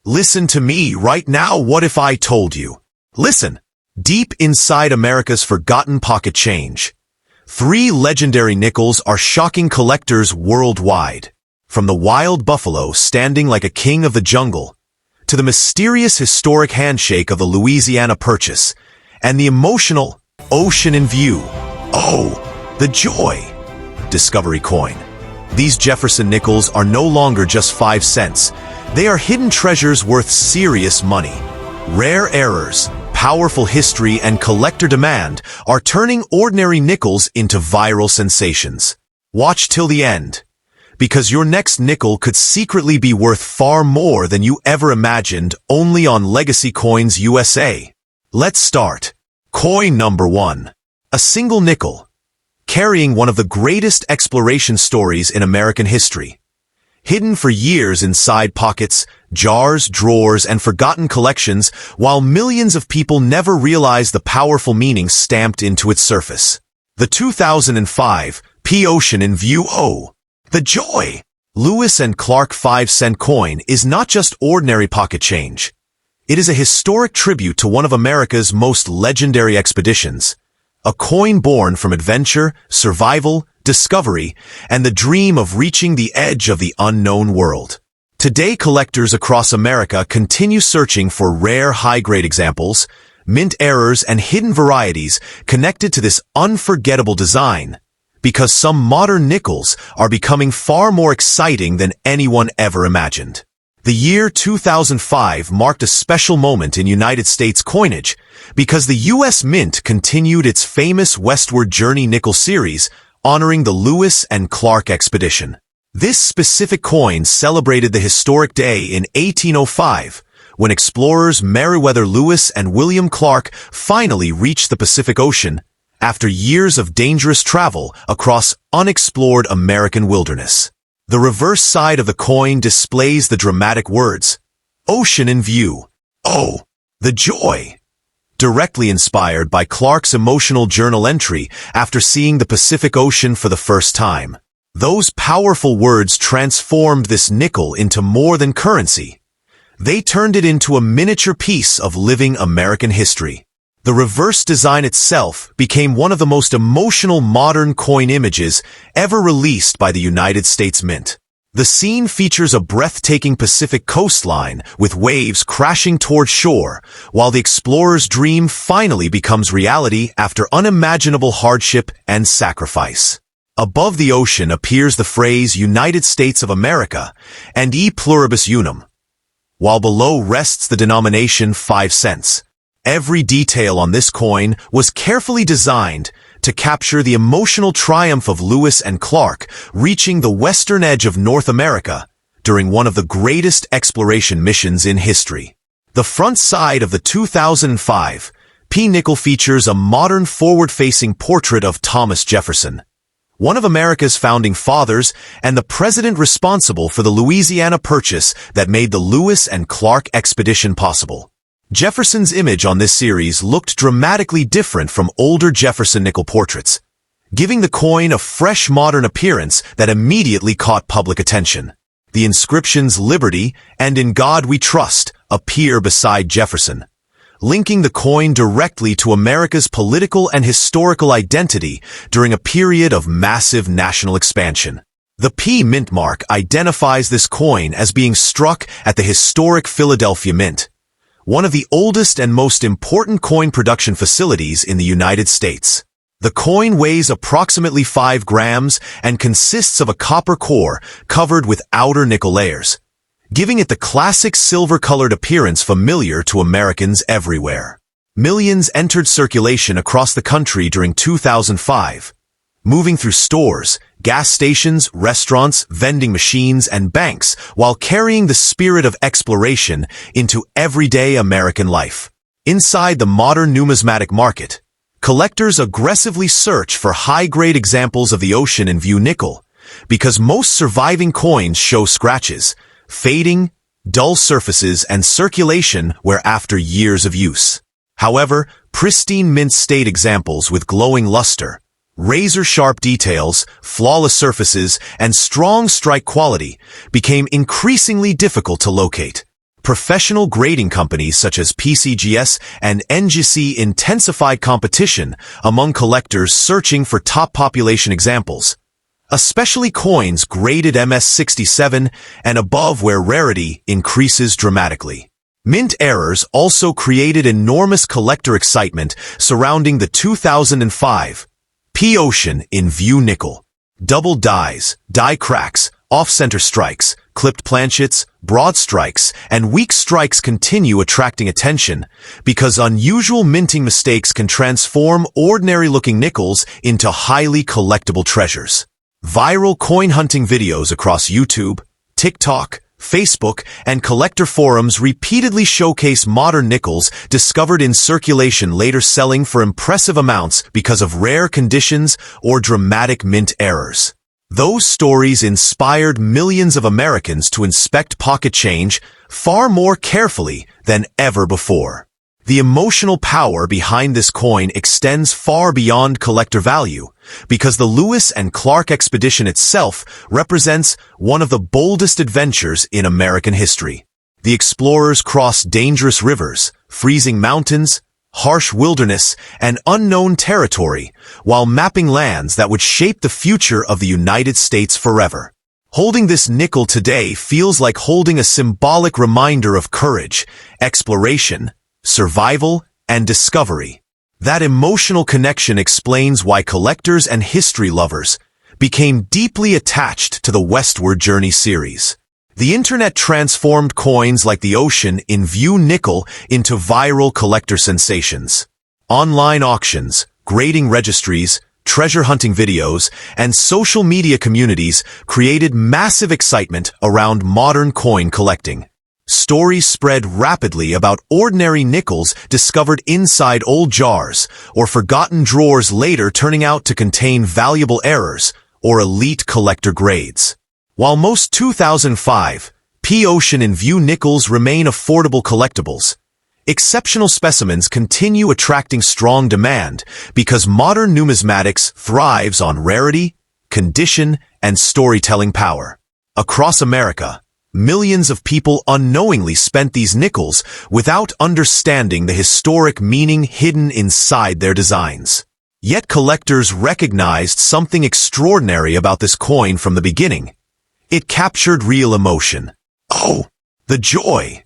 Listen to me right now. What if I told you? Listen, deep inside America's forgotten pocket change, three legendary nickels are shocking collectors worldwide. From the wild buffalo standing like a king of the jungle, to the mysterious historic handshake of the Louisiana Purchase, and the emotional ocean in view. Oh, the joy! Discovery coin. These Jefferson nickels are no longer just 5 cents. They are hidden treasures worth serious money. Rare errors, powerful history, and collector demand are turning ordinary nickels into viral sensations. Watch till the end, because your next nickel could secretly be worth far more than you ever imagined, only on Legacy Coins USA. Let's start. Coin number 1. A single nickel, carrying one of the greatest exploration stories in American history. Hidden for years inside pockets, jars, drawers, and forgotten collections, while millions of people never realize the powerful meaning stamped into its surface. The 2005 P Ocean in View. Oh, the joy! Lewis and Clark 5-cent coin is not just ordinary pocket change. It is a historic tribute to one of America's most legendary expeditions. A coin born from adventure, survival, discovery, and the dream of reaching the edge of the unknown world. Today, collectors across America continue searching for rare high-grade examples, mint errors, and hidden varieties connected to this unforgettable design, because some modern nickels are becoming far more exciting than anyone ever imagined. The year 2005 marked a special moment in United States coinage because the U.S. Mint continued its famous Westward Journey nickel series, honoring the Lewis and Clark expedition. This specific coin celebrated the historic day in 1805, when explorers Meriwether Lewis and William Clark finally reached the Pacific Ocean after years of dangerous travel across unexplored American wilderness. The reverse side of the coin displays the dramatic words, "Ocean in View." Oh, the joy! Directly inspired by Clark's emotional journal entry after seeing the Pacific Ocean for the first time. Those powerful words transformed this nickel into more than currency. They turned it into a miniature piece of living American history. The reverse design itself became one of the most emotional modern coin images ever released by the United States Mint. The scene features a breathtaking Pacific coastline with waves crashing toward shore, while the explorer's dream finally becomes reality after unimaginable hardship and sacrifice. Above the ocean appears the phrase United States of America and E pluribus unum, while below rests the denomination 5 cents. Every detail on this coin was carefully designed to capture the emotional triumph of Lewis and Clark reaching the western edge of North America during one of the greatest exploration missions in history. The front side of the 2005 P nickel features a modern forward-facing portrait of Thomas Jefferson, one of America's founding fathers and the president responsible for the Louisiana Purchase that made the Lewis and Clark expedition possible. Jefferson's image on this series looked dramatically different from older Jefferson nickel portraits, giving the coin a fresh modern appearance that immediately caught public attention. The inscriptions "Liberty" and "In God We Trust" appear beside Jefferson, linking the coin directly to America's political and historical identity during a period of massive national expansion. The P Mint mark identifies this coin as being struck at the historic Philadelphia Mint, one of the oldest and most important coin production facilities in the United States. The coin weighs approximately 5 grams and consists of a copper core covered with outer nickel layers, giving it the classic silver-colored appearance familiar to Americans everywhere. Millions entered circulation across the country during 2005, moving through stores, gas stations, restaurants, vending machines, and banks while carrying the spirit of exploration into everyday American life. Inside the modern numismatic market, collectors aggressively search for high-grade examples of the Ocean in View nickel because most surviving coins show scratches, fading, dull surfaces, and circulation wear after years of use. However, pristine mint state examples with glowing luster, razor-sharp details, flawless surfaces, and strong strike quality became increasingly difficult to locate. Professional grading companies such as PCGS and NGC intensified competition among collectors searching for top population examples, especially coins graded MS67 and above where rarity increases dramatically. Mint errors also created enormous collector excitement surrounding the 2005 P-Ocean in View nickel. Double dies, die cracks, off-center strikes, clipped planchets, broad strikes, and weak strikes continue attracting attention because unusual minting mistakes can transform ordinary-looking nickels into highly collectible treasures. Viral coin hunting videos across YouTube, TikTok, Facebook, and collector forums repeatedly showcase modern nickels discovered in circulation later selling for impressive amounts because of rare conditions or dramatic mint errors. Those stories inspired millions of Americans to inspect pocket change far more carefully than ever before. The emotional power behind this coin extends far beyond collector value, because the Lewis and Clark expedition itself represents one of the boldest adventures in American history. The explorers crossed dangerous rivers, freezing mountains, harsh wilderness, and unknown territory, while mapping lands that would shape the future of the United States forever. Holding this nickel today feels like holding a symbolic reminder of courage, exploration, survival, and discovery. That emotional connection explains why collectors and history lovers became deeply attached to the Westward Journey series. The internet transformed coins like the Ocean in View nickel into viral collector sensations. Online auctions, grading registries, treasure hunting videos, and social media communities created massive excitement around modern coin collecting. Stories spread rapidly about ordinary nickels discovered inside old jars or forgotten drawers later turning out to contain valuable errors or elite collector grades. While most 2005 P-Ocean in View nickels remain affordable collectibles, exceptional specimens continue attracting strong demand because modern numismatics thrives on rarity, condition, and storytelling power. Across America, millions of people unknowingly spent these nickels without understanding the historic meaning hidden inside their designs. Yet collectors recognized something extraordinary about this coin from the beginning. It captured real emotion. Oh, the joy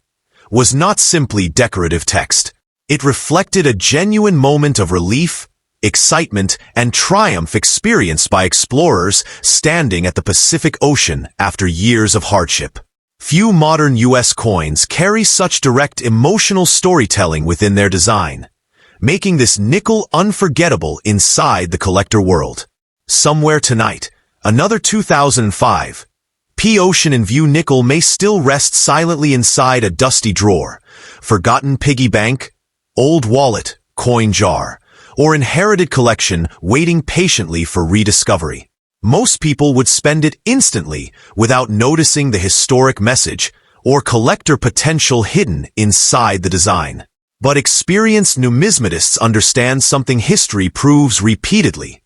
was not simply decorative text. It reflected a genuine moment of relief, excitement, and triumph experienced by explorers standing at the Pacific Ocean after years of hardship. Few modern U.S. coins carry such direct emotional storytelling within their design, making this nickel unforgettable inside the collector world. Somewhere tonight, another 2005 P-Ocean in View nickel may still rest silently inside a dusty drawer, forgotten piggy bank, old wallet, coin jar, or inherited collection waiting patiently for rediscovery. Most people would spend it instantly without noticing the historic message or collector potential hidden inside the design. But experienced numismatists understand something history proves repeatedly.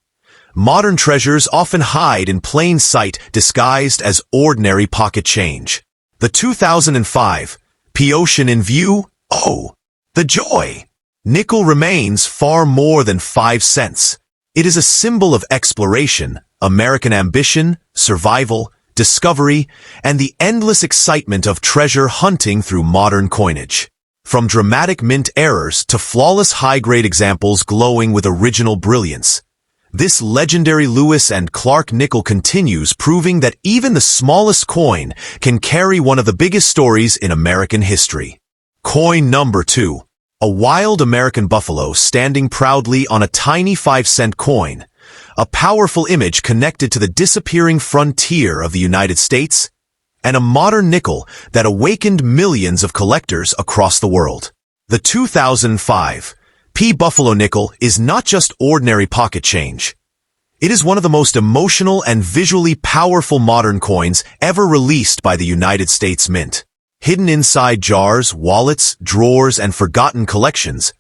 Modern treasures often hide in plain sight disguised as ordinary pocket change. The 2005 P-Ocean in View, oh, the joy! Nickel remains far more than 5 cents. It is a symbol of exploration, American ambition, survival, discovery, and the endless excitement of treasure hunting through modern coinage. From dramatic mint errors to flawless high-grade examples glowing with original brilliance, this legendary Lewis and Clark nickel continues proving that even the smallest coin can carry one of the biggest stories in American history. Coin number 2. A wild American buffalo standing proudly on a tiny 5-cent coin, a powerful image connected to the disappearing frontier of the United States, and a modern nickel that awakened millions of collectors across the world. The 2005 P. Buffalo nickel is not just ordinary pocket change. It is one of the most emotional and visually powerful modern coins ever released by the United States Mint. Hidden inside jars, wallets, drawers, and forgotten collections,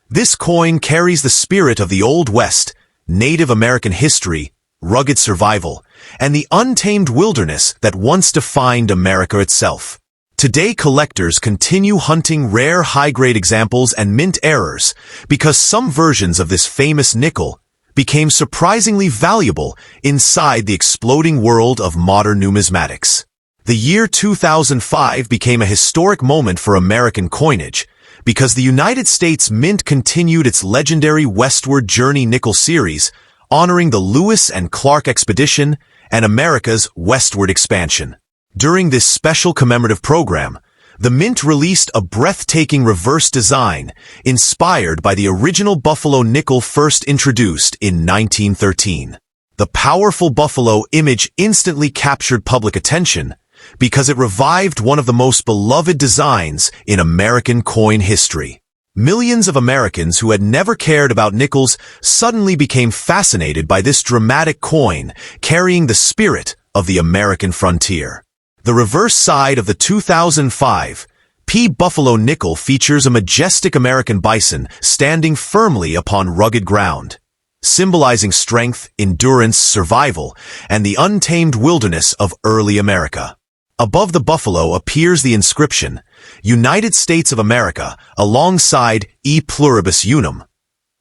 this coin carries the spirit of the Old West, Native American history, rugged survival, and the untamed wilderness that once defined America itself. Today, collectors continue hunting rare high-grade examples and mint errors because some versions of this famous nickel became surprisingly valuable inside the exploding world of modern numismatics. The year 2005 became a historic moment for American coinage because the United States Mint continued its legendary Westward Journey nickel series, honoring the Lewis and Clark expedition and America's westward expansion. During this special commemorative program, the Mint released a breathtaking reverse design inspired by the original Buffalo nickel first introduced in 1913. The powerful Buffalo image instantly captured public attention because it revived one of the most beloved designs in American coin history. Millions of Americans who had never cared about nickels suddenly became fascinated by this dramatic coin carrying the spirit of the American frontier. The reverse side of the 2005 P. Buffalo nickel features a majestic American bison standing firmly upon rugged ground, symbolizing strength, endurance, survival, and the untamed wilderness of early America. Above the buffalo appears the inscription, United States of America, alongside E pluribus unum,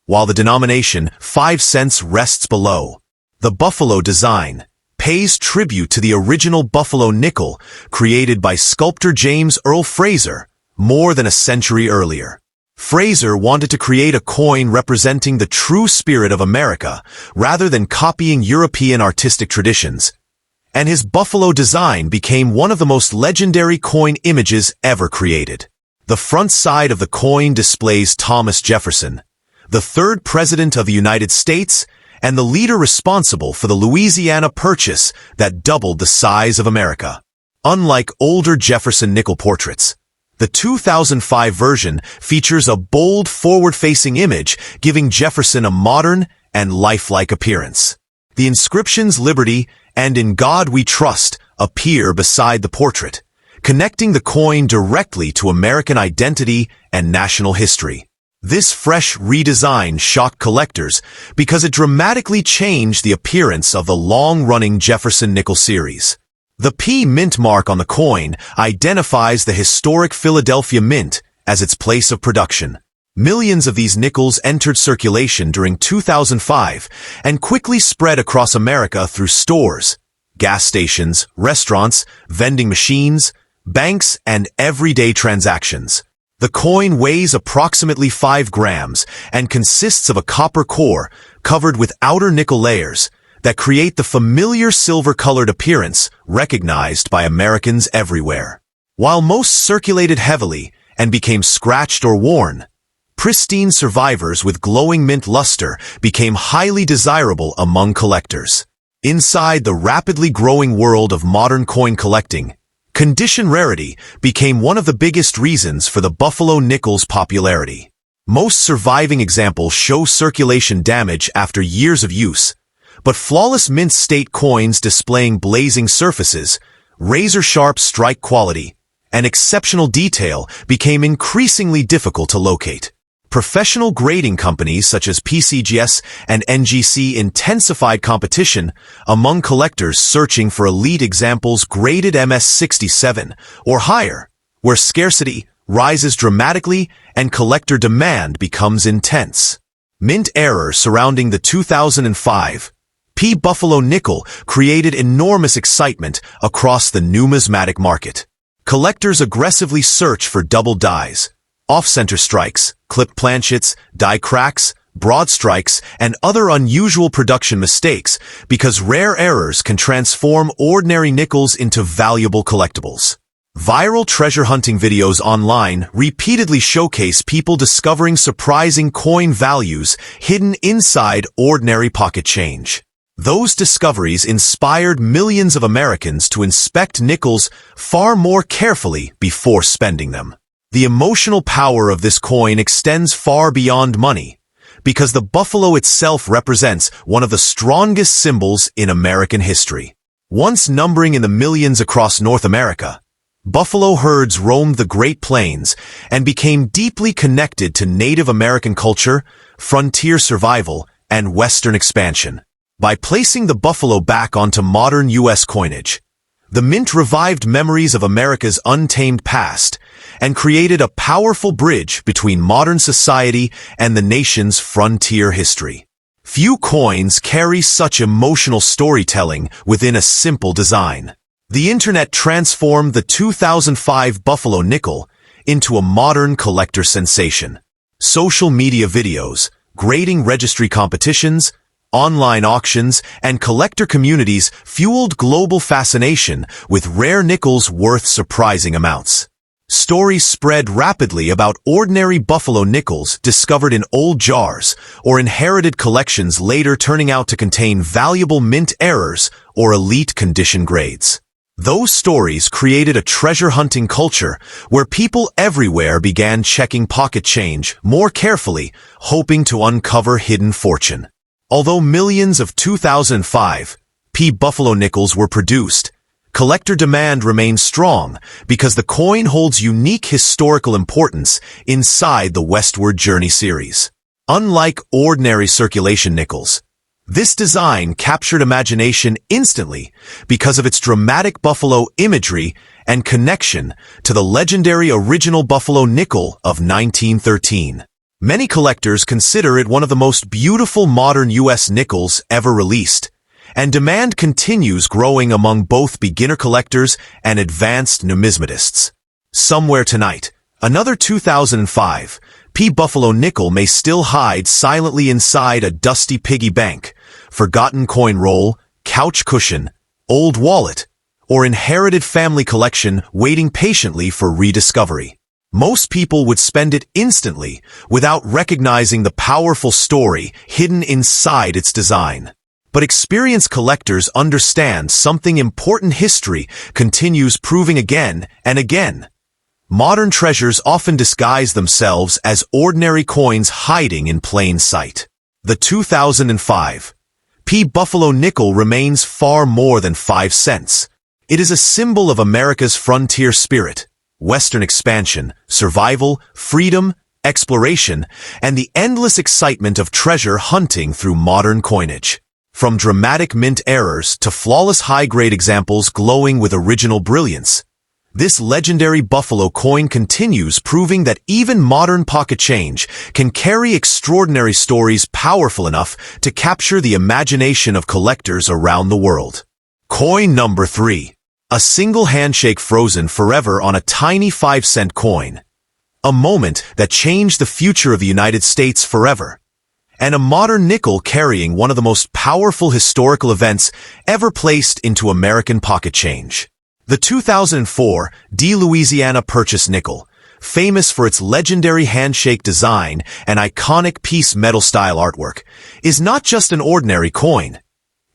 while the denomination 5 cents rests below. The buffalo design pays tribute to the original Buffalo nickel created by sculptor James Earl Fraser more than a century earlier. Fraser wanted to create a coin representing the true spirit of America rather than copying European artistic traditions, and his buffalo design became one of the most legendary coin images ever created. The front side of the coin displays Thomas Jefferson, the third president of the United States, and the leader responsible for the Louisiana Purchase that doubled the size of America. Unlike older Jefferson nickel portraits, the 2005 version features a bold forward-facing image giving Jefferson a modern and lifelike appearance. The inscriptions Liberty and In God We Trust appear beside the portrait, connecting the coin directly to American identity and national history. This fresh redesign shocked collectors because it dramatically changed the appearance of the long-running Jefferson nickel series. The P Mint mark on the coin identifies the historic Philadelphia Mint as its place of production. Millions of these nickels entered circulation during 2005 and quickly spread across America through stores, gas stations, restaurants, vending machines, banks, and everyday transactions. The coin weighs approximately 5 grams and consists of a copper core covered with outer nickel layers that create the familiar silver-colored appearance recognized by Americans everywhere. While most circulated heavily and became scratched or worn, pristine survivors with glowing mint luster became highly desirable among collectors. Inside the rapidly growing world of modern coin collecting, condition rarity became one of the biggest reasons for the Buffalo nickel's popularity. Most surviving examples show circulation damage after years of use, but flawless mint state coins displaying blazing surfaces, razor-sharp strike quality, and exceptional detail became increasingly difficult to locate. Professional grading companies such as PCGS and NGC intensified competition among collectors searching for elite examples graded MS67 or higher, where scarcity rises dramatically and collector demand becomes intense. Mint error surrounding the 2005 P. Buffalo nickel created enormous excitement across the numismatic market. Collectors aggressively search for double dies, off-center strikes, clipped planchets, die cracks, broad strikes, and other unusual production mistakes because rare errors can transform ordinary nickels into valuable collectibles. Viral treasure hunting videos online repeatedly showcase people discovering surprising coin values hidden inside ordinary pocket change. Those discoveries inspired millions of Americans to inspect nickels far more carefully before spending them. The emotional power of this coin extends far beyond money, because the buffalo itself represents one of the strongest symbols in American history. Once numbering in the millions across North America, buffalo herds roamed the Great Plains and became deeply connected to Native American culture, frontier survival, and Western expansion. By placing the buffalo back onto modern U.S. coinage, The mint revived memories of America's untamed past and created a powerful bridge between modern society and the nation's frontier history. Few coins carry such emotional storytelling within a simple design. The internet transformed the 2005 Buffalo nickel into a modern collector sensation. Social media videos, grading registry competitions, online auctions, and collector communities fueled global fascination with rare nickels worth surprising amounts. Stories spread rapidly about ordinary Buffalo nickels discovered in old jars or inherited collections later turning out to contain valuable mint errors or elite condition grades. Those stories created a treasure-hunting culture where people everywhere began checking pocket change more carefully, hoping to uncover hidden fortune. Although millions of 2005 P Buffalo nickels were produced, collector demand remains strong because the coin holds unique historical importance inside the Westward Journey series. Unlike ordinary circulation nickels, this design captured imagination instantly because of its dramatic buffalo imagery and connection to the legendary original Buffalo nickel of 1913. Many collectors consider it one of the most beautiful modern U.S. nickels ever released, and demand continues growing among both beginner collectors and advanced numismatists. Somewhere tonight, another 2005 P Buffalo nickel may still hide silently inside a dusty piggy bank, forgotten coin roll, couch cushion, old wallet, or inherited family collection waiting patiently for rediscovery. Most people would spend it instantly without recognizing the powerful story hidden inside its design. But experienced collectors understand something important. History continues proving again and again. Modern treasures often disguise themselves as ordinary coins hiding in plain sight. The 2005 P Buffalo nickel remains far more than 5 cents. It is a symbol of America's frontier spirit, Western expansion, survival, freedom, exploration, and the endless excitement of treasure hunting through modern coinage. From dramatic mint errors to flawless high-grade examples glowing with original brilliance, this legendary Buffalo coin continues proving that even modern pocket change can carry extraordinary stories powerful enough to capture the imagination of collectors around the world. Coin number 3. A single handshake frozen forever on a tiny 5-cent coin. A moment that changed the future of the United States forever. And a modern nickel carrying one of the most powerful historical events ever placed into American pocket change. The 2004 D. Louisiana Purchase nickel, famous for its legendary handshake design and iconic piece metal style artwork, is not just an ordinary coin.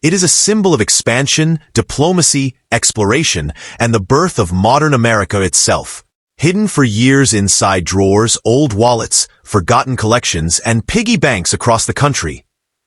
It is a symbol of expansion, diplomacy, exploration, and the birth of modern America itself. Hidden for years inside drawers, old wallets, forgotten collections, and piggy banks across the country,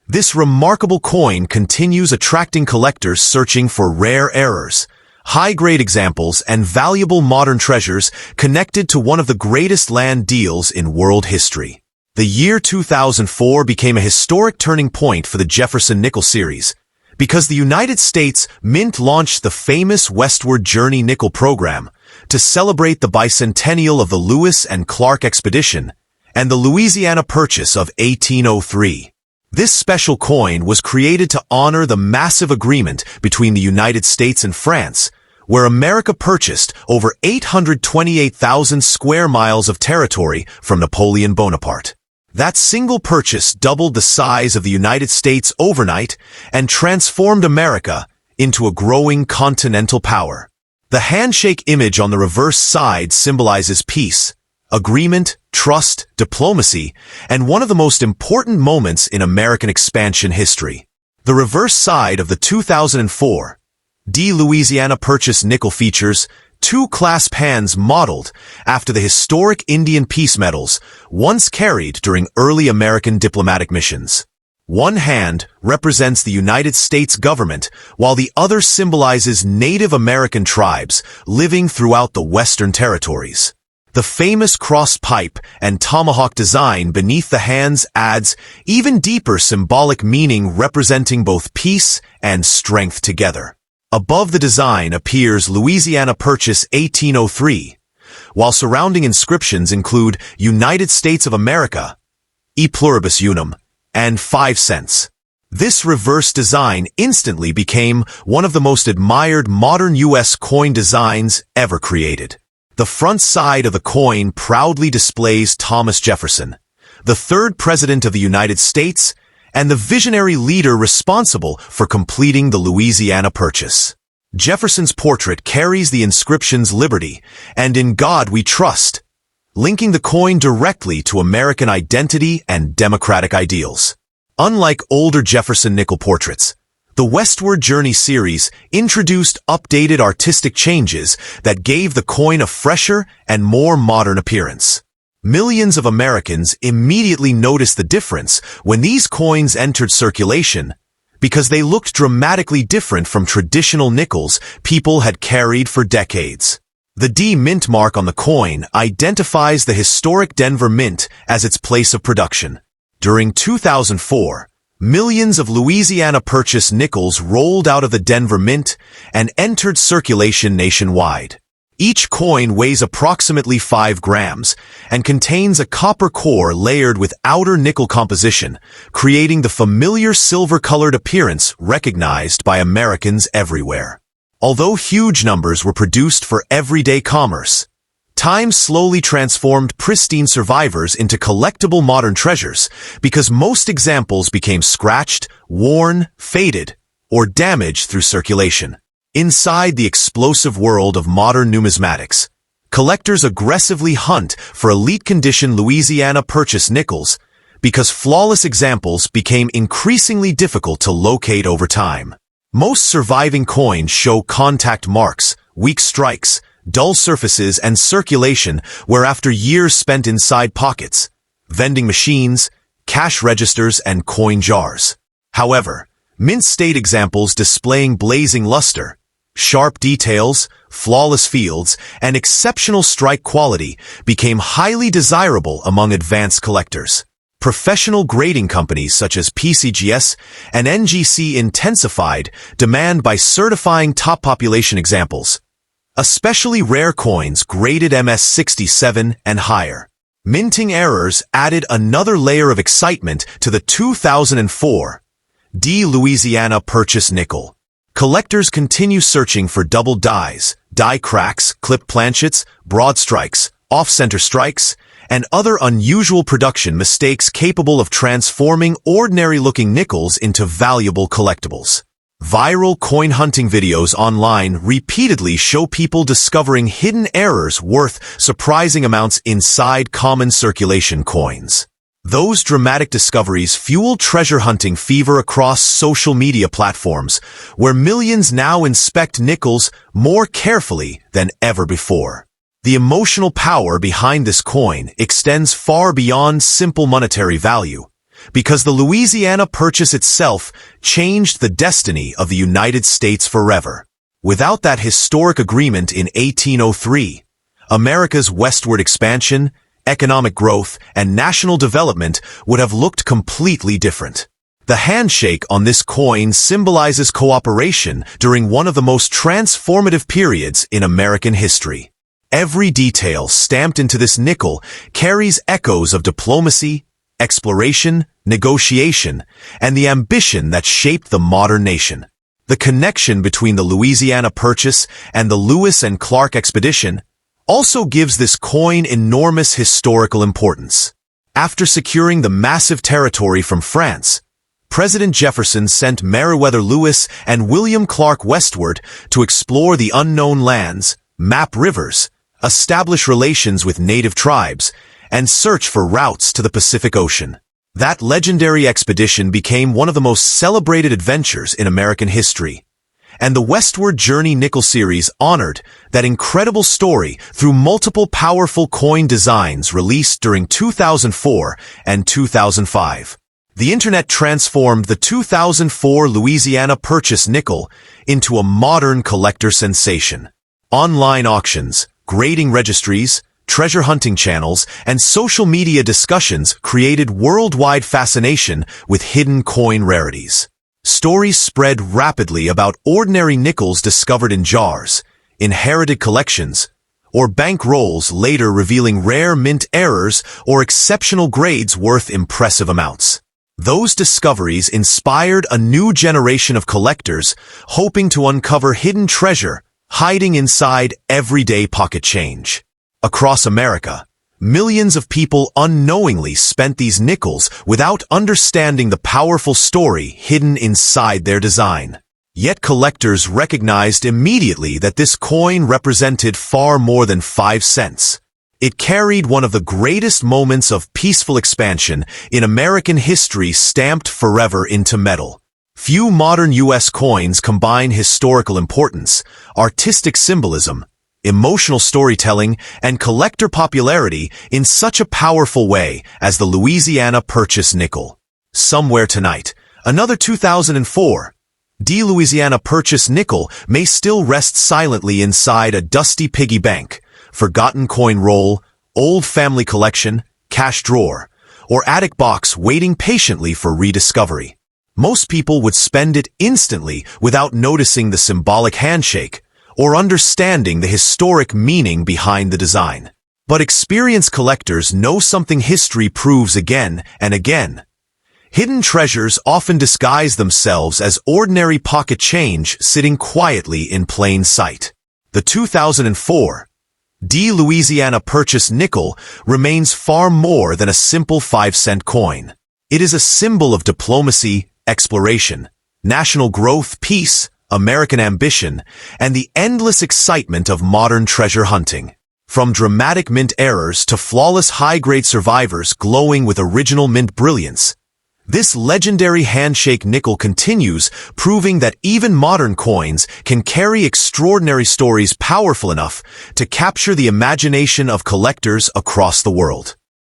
this remarkable coin continues attracting collectors searching for rare errors, high-grade examples, and valuable modern treasures connected to one of the greatest land deals in world history. The year 2004 became a historic turning point for the Jefferson Nickel series, because the United States Mint launched the famous Westward Journey nickel program to celebrate the bicentennial of the Lewis and Clark expedition and the Louisiana Purchase of 1803. This special coin was created to honor the massive agreement between the United States and France, where America purchased over 828,000 square miles of territory from Napoleon Bonaparte. That single purchase doubled the size of the United States overnight and transformed America into a growing continental power. The handshake image on the reverse side symbolizes peace, agreement, trust, diplomacy, and one of the most important moments in American expansion history. The reverse side of the 2004 D. Louisiana Purchase nickel features 2 clasp hands modeled after the historic Indian peace medals once carried during early American diplomatic missions. One hand represents the United States government, while the other symbolizes Native American tribes living throughout the Western territories. The famous cross pipe and tomahawk design beneath the hands adds even deeper symbolic meaning, representing both peace and strength together. Above the design appears Louisiana Purchase 1803, while surrounding inscriptions include United States of America, E Pluribus Unum, and 5 cents. This reverse design instantly became one of the most admired modern U.S. coin designs ever created. The front side of the coin proudly displays Thomas Jefferson, the third president of the United States, and the visionary leader responsible for completing the Louisiana Purchase. Jefferson's portrait carries the inscriptions "Liberty" and "In God We Trust," linking the coin directly to American identity and democratic ideals. Unlike older Jefferson nickel portraits, the Westward Journey series introduced updated artistic changes that gave the coin a fresher and more modern appearance. Millions of Americans immediately noticed the difference when these coins entered circulation because they looked dramatically different from traditional nickels people had carried for decades. The D Mint mark on the coin identifies the historic Denver Mint as its place of production. During 2004, millions of Louisiana Purchase nickels rolled out of the Denver Mint and entered circulation nationwide. Each coin weighs approximately 5 grams and contains a copper core layered with outer nickel composition, creating the familiar silver-colored appearance recognized by Americans everywhere. Although huge numbers were produced for everyday commerce, time slowly transformed pristine survivors into collectible modern treasures because most examples became scratched, worn, faded, or damaged through circulation. Inside the explosive world of modern numismatics, collectors aggressively hunt for elite-condition Louisiana Purchase nickels because flawless examples became increasingly difficult to locate over time. Most surviving coins show contact marks, weak strikes, dull surfaces, and circulation where after years spent inside pockets, vending machines, cash registers, and coin jars. However, mint-state examples displaying blazing luster, sharp details, flawless fields, and exceptional strike quality became highly desirable among advanced collectors. Professional grading companies such as PCGS and NGC intensified demand by certifying top population examples, especially rare coins graded MS-67 and higher. Minting errors added another layer of excitement to the 2004 D Louisiana Purchase nickel. Collectors continue searching for double dies, die cracks, clip planchets, broad strikes, off-center strikes, and other unusual production mistakes capable of transforming ordinary-looking nickels into valuable collectibles. Viral coin hunting videos online repeatedly show people discovering hidden errors worth surprising amounts inside common circulation coins. Those dramatic discoveries fuel treasure hunting fever across social media platforms, where millions now inspect nickels more carefully than ever before. The emotional power behind this coin extends far beyond simple monetary value, because the Louisiana Purchase itself changed the destiny of the United States forever. Without that historic agreement in 1803, America's westward expansion, economic growth, and national development would have looked completely different. The handshake on this coin symbolizes cooperation during one of the most transformative periods in American history. Every detail stamped into this nickel carries echoes of diplomacy, exploration, negotiation, and the ambition that shaped the modern nation. The connection between the Louisiana Purchase and the Lewis and Clark expedition also gives this coin enormous historical importance. After securing the massive territory from France, President Jefferson sent Meriwether Lewis and William Clark westward to explore the unknown lands, map rivers, establish relations with native tribes, and search for routes to the Pacific Ocean. That legendary expedition became one of the most celebrated adventures in American history, and the Westward Journey nickel series honored that incredible story through multiple powerful coin designs released during 2004 and 2005. The internet transformed the 2004 Louisiana Purchase nickel into a modern collector sensation. Online auctions, grading registries, treasure hunting channels, and social media discussions created worldwide fascination with hidden coin rarities. stories spread rapidly about ordinary nickels discovered in jars, inherited collections, or bank rolls later revealing rare mint errors or exceptional grades worth impressive amounts. Those discoveries inspired a new generation of collectors hoping to uncover hidden treasure hiding inside everyday pocket change. Across America, millions of people unknowingly spent these nickels without understanding the powerful story hidden inside their design. Yet collectors recognized immediately that this coin represented far more than 5 cents. It carried one of the greatest moments of peaceful expansion in American history stamped forever into metal. Few modern U.S. coins combine historical importance, artistic symbolism, emotional storytelling, and collector popularity in such a powerful way as the Louisiana Purchase nickel. Somewhere tonight, another 2004, D. Louisiana Purchase nickel may still rest silently inside a dusty piggy bank, forgotten coin roll, old family collection, cash drawer, or attic box waiting patiently for rediscovery. Most people would spend it instantly without noticing the symbolic handshake or understanding the historic meaning behind the design. But experienced collectors know something history proves again and again. Hidden treasures often disguise themselves as ordinary pocket change sitting quietly in plain sight. The 2004 D. Louisiana Purchase nickel remains far more than a simple 5-cent coin. It is a symbol of diplomacy, exploration, national growth, peace, American ambition, and the endless excitement of modern treasure hunting. From dramatic mint errors to flawless high-grade survivors glowing with original mint brilliance, this legendary handshake nickel continues, proving that even modern coins can carry extraordinary stories powerful enough to capture the imagination of collectors across the world.